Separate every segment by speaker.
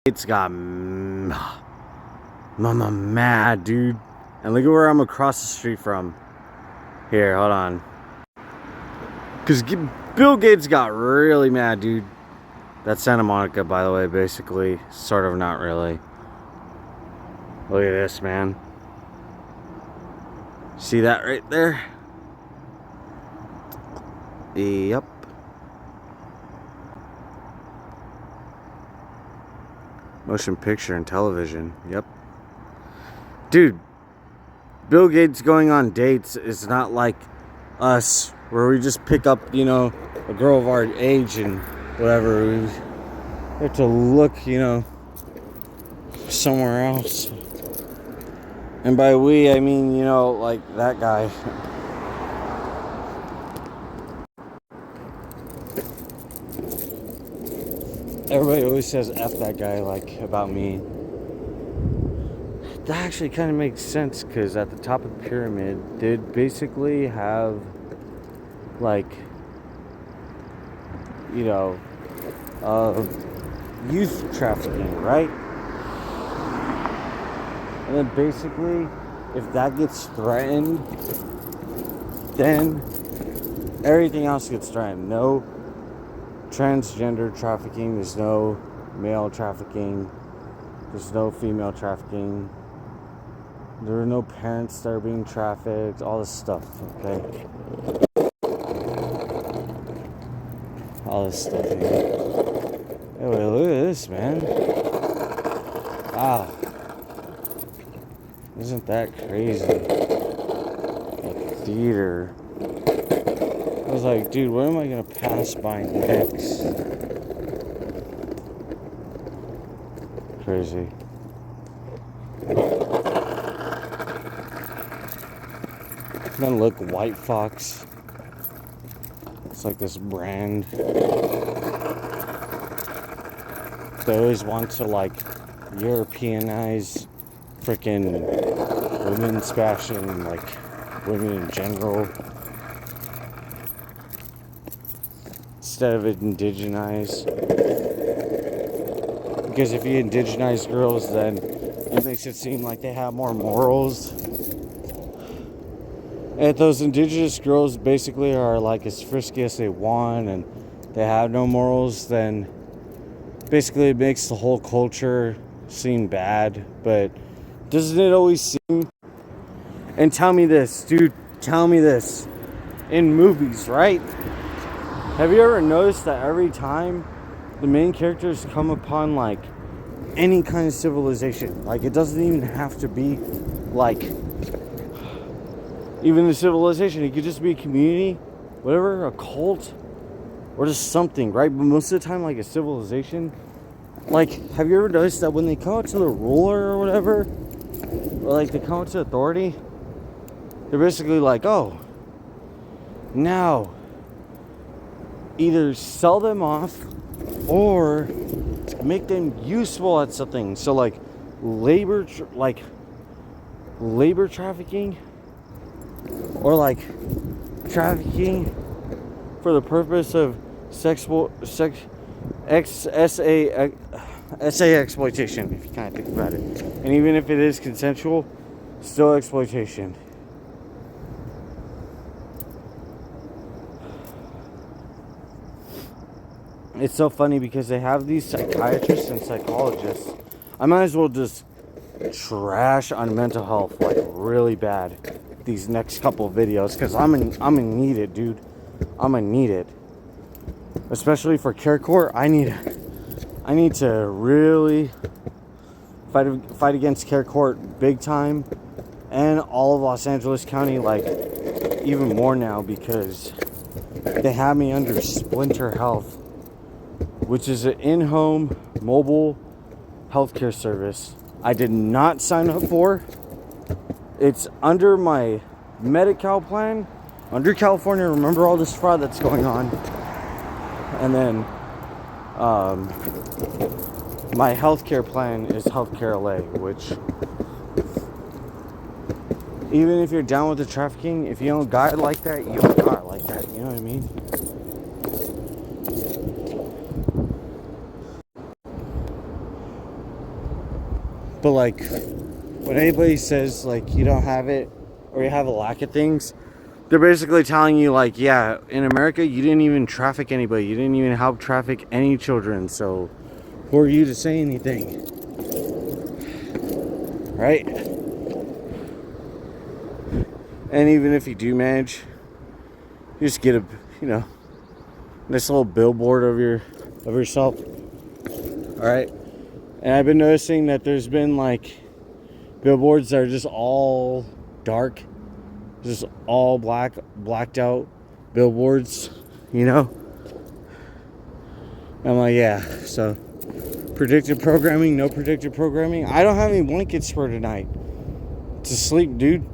Speaker 1: It's got mama mad, dude. And look at where I'm across the street from. Here, hold on. Because Bill Gates got really mad, dude. That's Santa Monica, by the way, basically. Sort of, not really. Look at this, man. See that right there? Yep. Motion picture and television. Yep. Dude, Bill Gates going on dates is not like us, where we just pick up, you know, a girl of our age and whatever. We have to look, you know, somewhere else. And by we, I mean, you know, like that guy. Everybody always says F that guy, like, about me. That actually kind of makes sense, because at the top of the pyramid, they'd basically have, like, you know, youth trafficking, right? And then basically, if that gets threatened, then everything else gets threatened. No transgender trafficking, there's no male trafficking, there's no female trafficking, there are no parents that are being trafficked, all this stuff, okay? All this stuff, man. Anyway, look at this, man. Wow. Isn't that crazy? A theater. I was like, dude, what am I gonna pass by next? Crazy. Then look, White Fox. It's like this brand. They always want to, like, Europeanize freaking women's fashion, like women in general, instead of indigenize. Because if you indigenize girls, then it makes it seem like they have more morals. And those indigenous girls basically are like as frisky as they want and they have no morals, then basically it makes the whole culture seem bad. But doesn't it always seem? And tell me this, dude, tell me this. In movies, right? Have you ever noticed that every time the main characters come upon, like, any kind of civilization, like, it doesn't even have to be, like, even the civilization, it could just be a community, whatever, a cult, or just something, right? But most of the time, like, a civilization, like, have you ever noticed that when they come out to the ruler or whatever, or, like, they come out to authority, they're basically like, oh, now either sell them off or make them useful at something. So, like, labor trafficking, or like trafficking for the purpose of SA exploitation, if you kind of think about it. And even if it is consensual, still exploitation. It's so funny because they have these psychiatrists and psychologists. I might as well just trash on mental health, like, really bad these next couple of videos, because I'm gonna need it, dude. I'm gonna need it, especially for care court. I need to really fight against care court big time, and all of Los Angeles County, like, even more now, because they have me under Splinter Health, which is an in-home mobile healthcare service I did not sign up for. It's under my Medi-Cal plan, under California. Remember all this fraud that's going on. And then my healthcare plan is Healthcare LA, which, even if you're down with the trafficking, if you don't got it like that, you don't got it like that. You know what I mean? But like, when anybody says like you don't have it or you have a lack of things, they're basically telling you like, yeah, in America you didn't even traffic anybody, you didn't even help traffic any children, so who are you to say anything, right? And even if you do manage, you just get a, you know, nice little billboard of yourself. All right. And I've been noticing that there's been like billboards that are just all dark, just all blacked out billboards, you know. I'm like, yeah, so predictive programming, no predictive programming. I don't have any blankets for tonight to sleep, dude.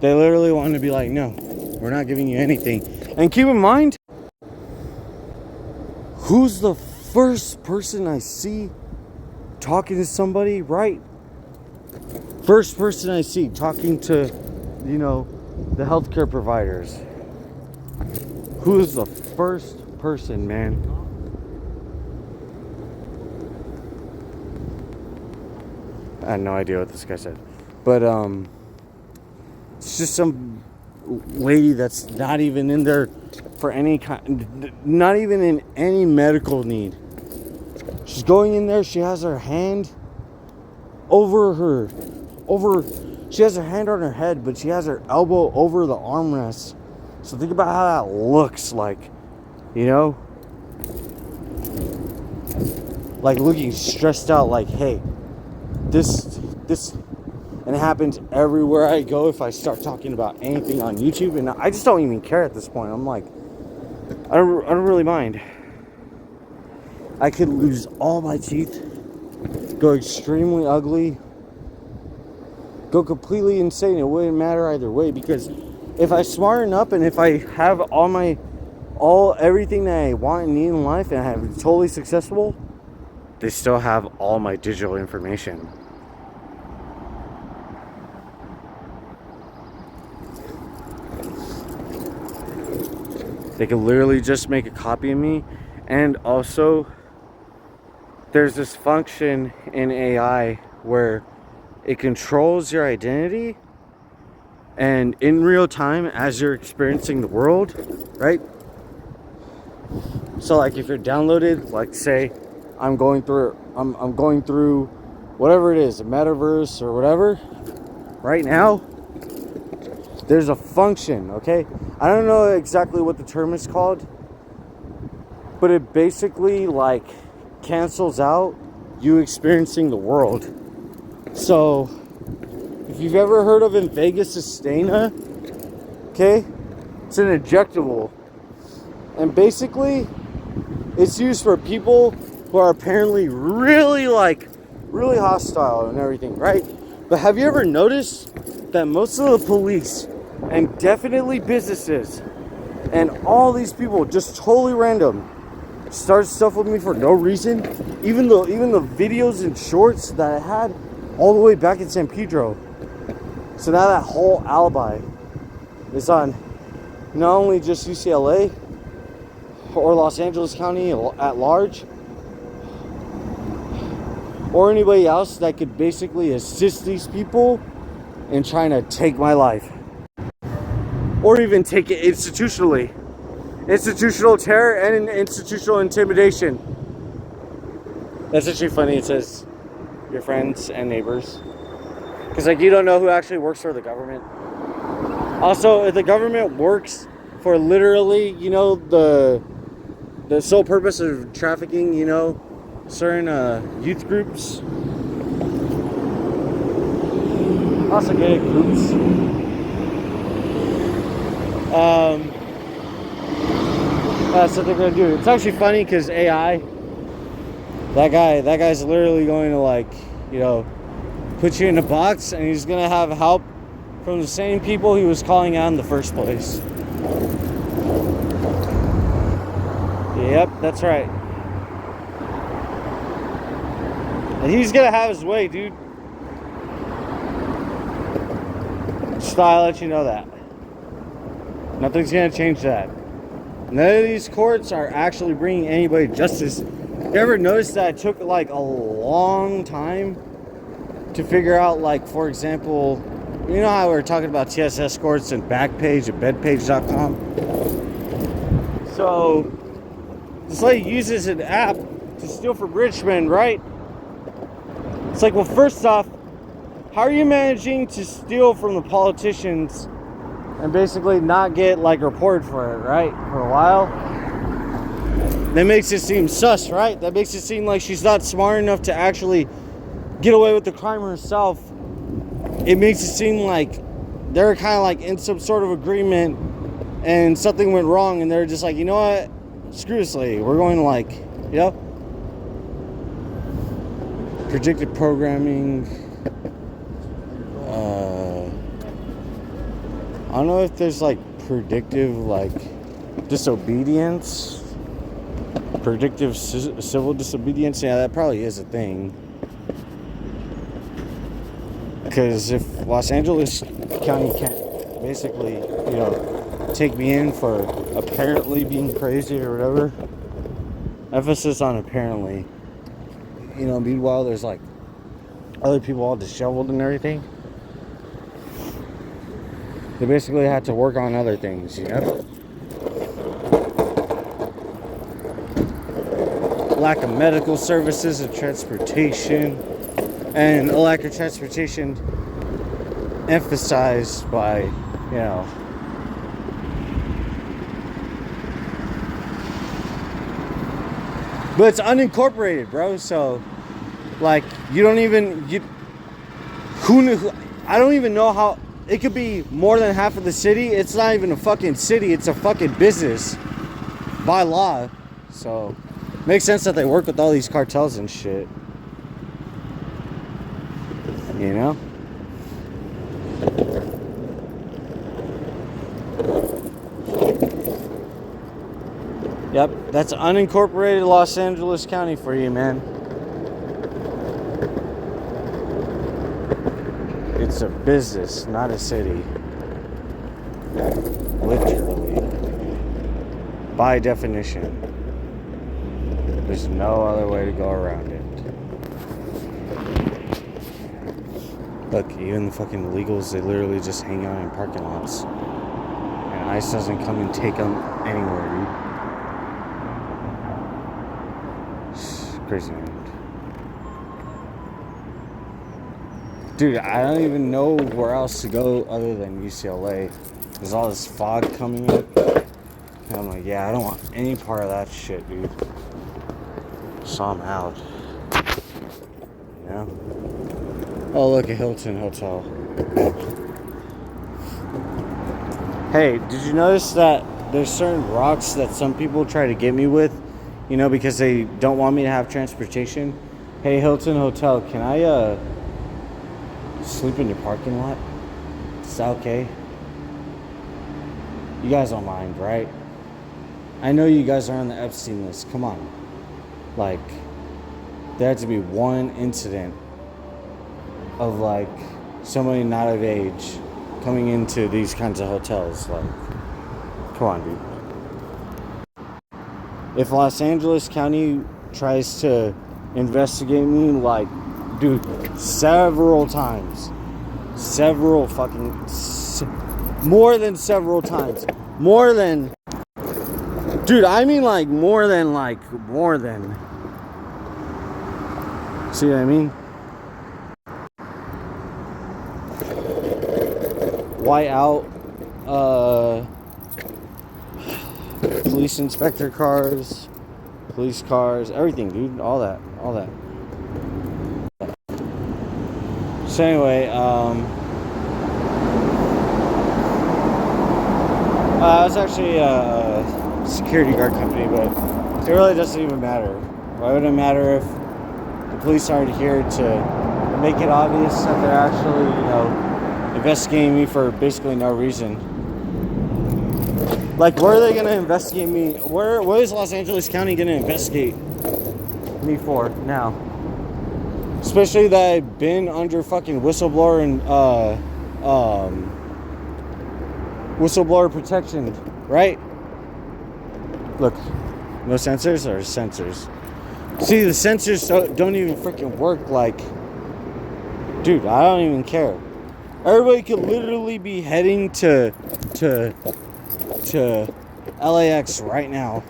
Speaker 1: They literally want to be like, no, we're not giving you anything. And keep in mind, who's the first person I see talking to somebody, right? First person I see talking to, you know, the healthcare providers. Who is the first person, man? I had no idea what this guy said. But, it's just some lady that's not even in there for any kind, not even in any medical need. She's going in there, she has her hand she has her hand on her head, but she has her elbow over the armrest. So think about how that looks like, you know? Like looking stressed out, like, hey, this, and it happens everywhere I go if I start talking about anything on YouTube, and I just don't even care at this point. I'm like, I don't really mind. I could lose all my teeth, go extremely ugly, go completely insane. It wouldn't matter either way, because if I smarten up and if I have everything that I want and need in life and I'm totally successful, they still have all my digital information. They can literally just make a copy of me. And also, there's this function in AI where it controls your identity, and in real time as you're experiencing the world, right? So like if you're downloaded, like say I'm going through whatever it is, a metaverse or whatever, right now there's a function, okay? I don't know exactly what the term is called, but it basically like cancels out you experiencing the world. So if you've ever heard of in Vegas Sustaina, okay, it's an injectable, and basically it's used for people who are apparently really hostile and everything, right? But have you ever noticed that most of the police and definitely businesses and all these people just totally random start stuff with me for no reason? Even the videos and shorts that I had all the way back in San Pedro. So now that whole alibi is on not only just UCLA or Los Angeles County at large, or anybody else that could basically assist these people in trying to take my life, or even take it institutionally. Institutional terror and institutional intimidation. That's actually funny. It says your friends and neighbors, because like you don't know who actually works for the government. Also, if the government works for literally, you know, the sole purpose of trafficking, you know, certain youth groups, also get groups. That's what they're gonna do. It's actually funny because AI, that guy's literally going to, like, you know, put you in a box, and he's gonna have help from the same people he was calling out in the first place. Yep, that's right. And he's gonna have his way, dude. Just thought I'd let you know that. Nothing's gonna change that. None of these courts are actually bringing anybody justice You ever notice that it took like a long time to figure out, like, for example, you know how we were talking about TS escorts and Backpage and bedpage.com? So this lady uses an app to steal from Richmond, right? It's like, well, first off, how are you managing to steal from the politicians and basically not get like reported for it, right? For a while. That makes it seem sus, right? That makes it seem like she's not smart enough to actually get away with the crime herself. It makes it seem like they're kind of like in some sort of agreement and something went wrong and they're just like, you know what? Screw this lady. We're going to, like, you know, predictive programming. I don't know if there's like predictive like disobedience, predictive civil disobedience. Yeah, that probably is a thing. Because if Los Angeles County can't basically, you know, take me in for apparently being crazy or whatever, emphasis on apparently, you know, meanwhile there's like other people all disheveled and everything. They basically had to work on other things, you know? Lack of medical services and transportation, and a lack of transportation emphasized by, you know, but it's unincorporated, bro. So, like, you don't even, who knew? I don't even know how. It could be more than half of the city. It's not even a fucking city. It's a fucking business by law. So, makes sense that they work with all these cartels and shit. You know? Yep, that's unincorporated Los Angeles County for you, man. It's a business, not a city. Literally. By definition. There's no other way to go around it. Look, even the fucking illegals, they literally just hang out in parking lots. And ICE doesn't come and take them anywhere, dude. It's crazy, man. Dude, I don't even know where else to go other than UCLA. There's all this fog coming up. And I'm like, yeah, I don't want any part of that shit, dude. So I'm out. You know? Oh, look, a Hilton Hotel. Hey, did you notice that there's certain rocks that some people try to get me with? You know, because they don't want me to have transportation. Hey, Hilton Hotel, can I, sleep in your parking lot? Is that okay? You guys don't mind, right? I know you guys are on the Epstein list. Come on. Like, there had to be one incident of, like, somebody not of age coming into these kinds of hotels. Like, come on, dude. If Los Angeles County tries to investigate me, like, dude, several times, more than several times, dude, I mean like more than, see what I mean? White out, police inspector cars, police cars, everything, dude, all that. So anyway, I was actually a security guard company, but it really doesn't even matter. Why would it matter if the police aren't here to make it obvious that they're actually, you know, investigating me for basically no reason? Like, where are they going to investigate me? What is Los Angeles County going to investigate me for now? Especially that I've been under fucking whistleblower and whistleblower protection, right? Look, no censors or sensors. See, the sensors don't even freaking work. Like, dude, I don't even care. Everybody could literally be heading to LAX right now.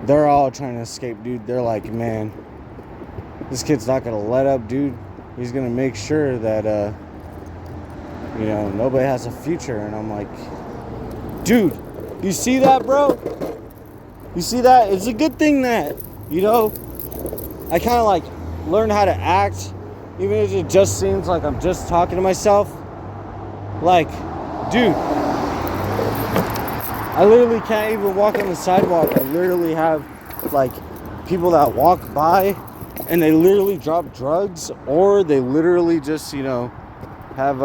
Speaker 1: They're all trying to escape, dude. They're like, man, this kid's not gonna let up, dude. He's gonna make sure that nobody has a future. And I'm like, dude, you see that, bro? You see that? It's a good thing that, I kind of like learned how to act, even if it just seems like I'm just talking to myself. Like, dude, I literally can't even walk on the sidewalk. I literally have like people that walk by and they literally drop drugs, or they literally just, have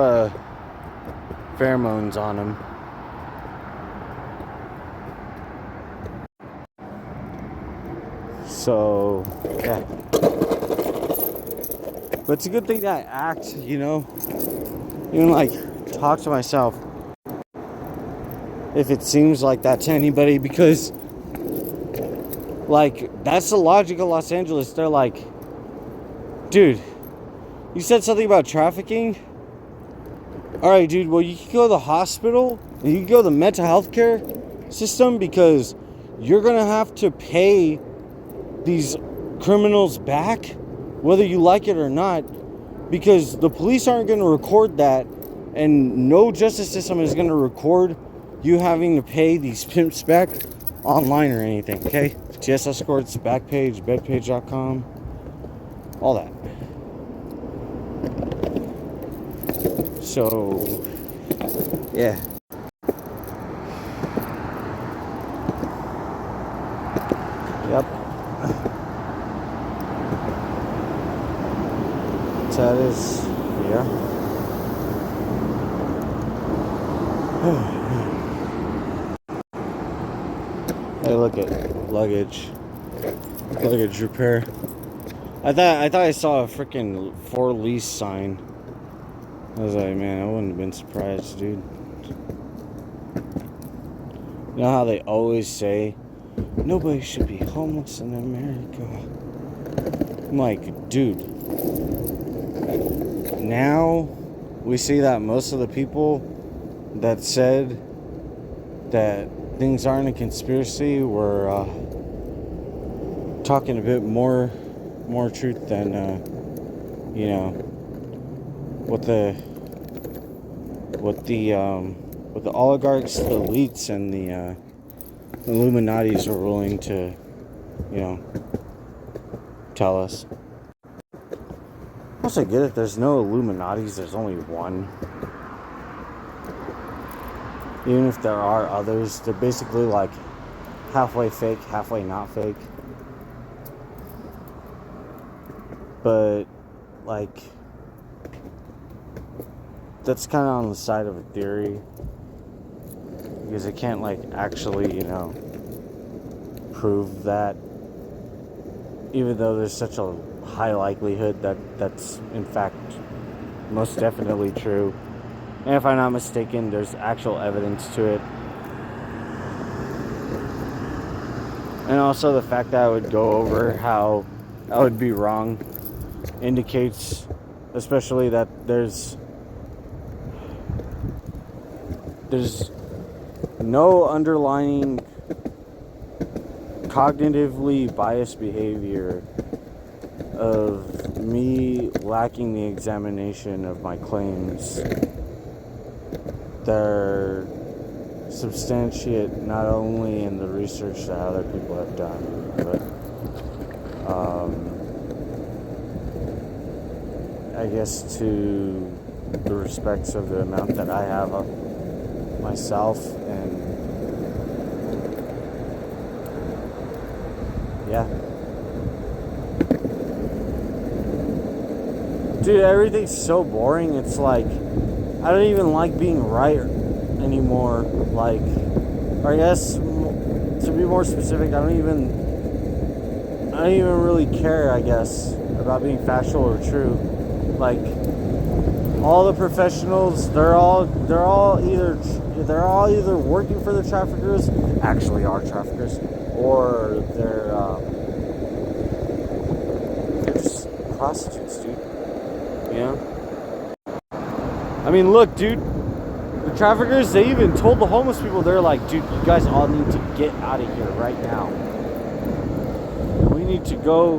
Speaker 1: pheromones on them. So, yeah. But it's a good thing that I act, even like talk to myself if it seems like that to anybody, because like that's the logic of Los Angeles. They're like, dude, you said something about trafficking. All right, dude, well, you can go to the hospital and you can go to the mental health care system, because you're gonna have to pay these criminals back whether you like it or not, because the police aren't going to record that, and no justice system is going to record you having to pay these pimps back online or anything. Okay, GS escorts, Backpage, bedpage.com, all that. So yeah, yep. That is, yeah. Hey, look at luggage repair. I thought I saw a freaking for lease sign. I was like, man, I wouldn't have been surprised, dude. You know how they always say nobody should be homeless in America? I'm like, dude. Now we see that most of the people that said that things aren't a conspiracy were talking a bit more truth than what the oligarchs, the elites, and the Illuminatis are willing to tell us. Once I get it, there's no Illuminatis, there's only one. Even if there are others, they're basically like halfway fake, halfway not fake. But, like, that's kind of on the side of a theory, because it can't, like, actually, prove that, even though there's such a high likelihood that that's in fact most definitely true. And if I'm not mistaken, there's actual evidence to it. And also the fact that I would go over how I would be wrong indicates, especially that there's no underlying cognitively biased behavior of me lacking the examination of my claims. They're substantiate not only in the research that other people have done, but I guess to the respects of the amount that I have of myself. And yeah, dude, everything's so boring. It's like I don't even like being right anymore. Like, or I guess to be more specific, I don't even really care, I guess, about being factual or true. Like, all the professionals, they're all either working for the traffickers, actually are traffickers, or they're prostitutes, dude. You know? I mean, look, dude. The traffickers, they even told the homeless people, they're like, dude, you guys all need to get out of here right now. We need to go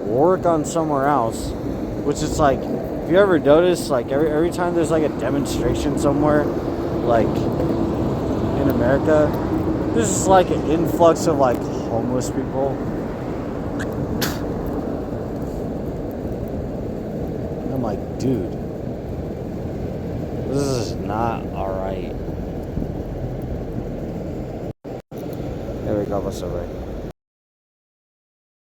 Speaker 1: work on somewhere else. Which is like, if you ever notice, like every time there's like a demonstration somewhere, like in America, there's just like an influx of like homeless people. And I'm like, dude, this is not alright. There we go, what's alright?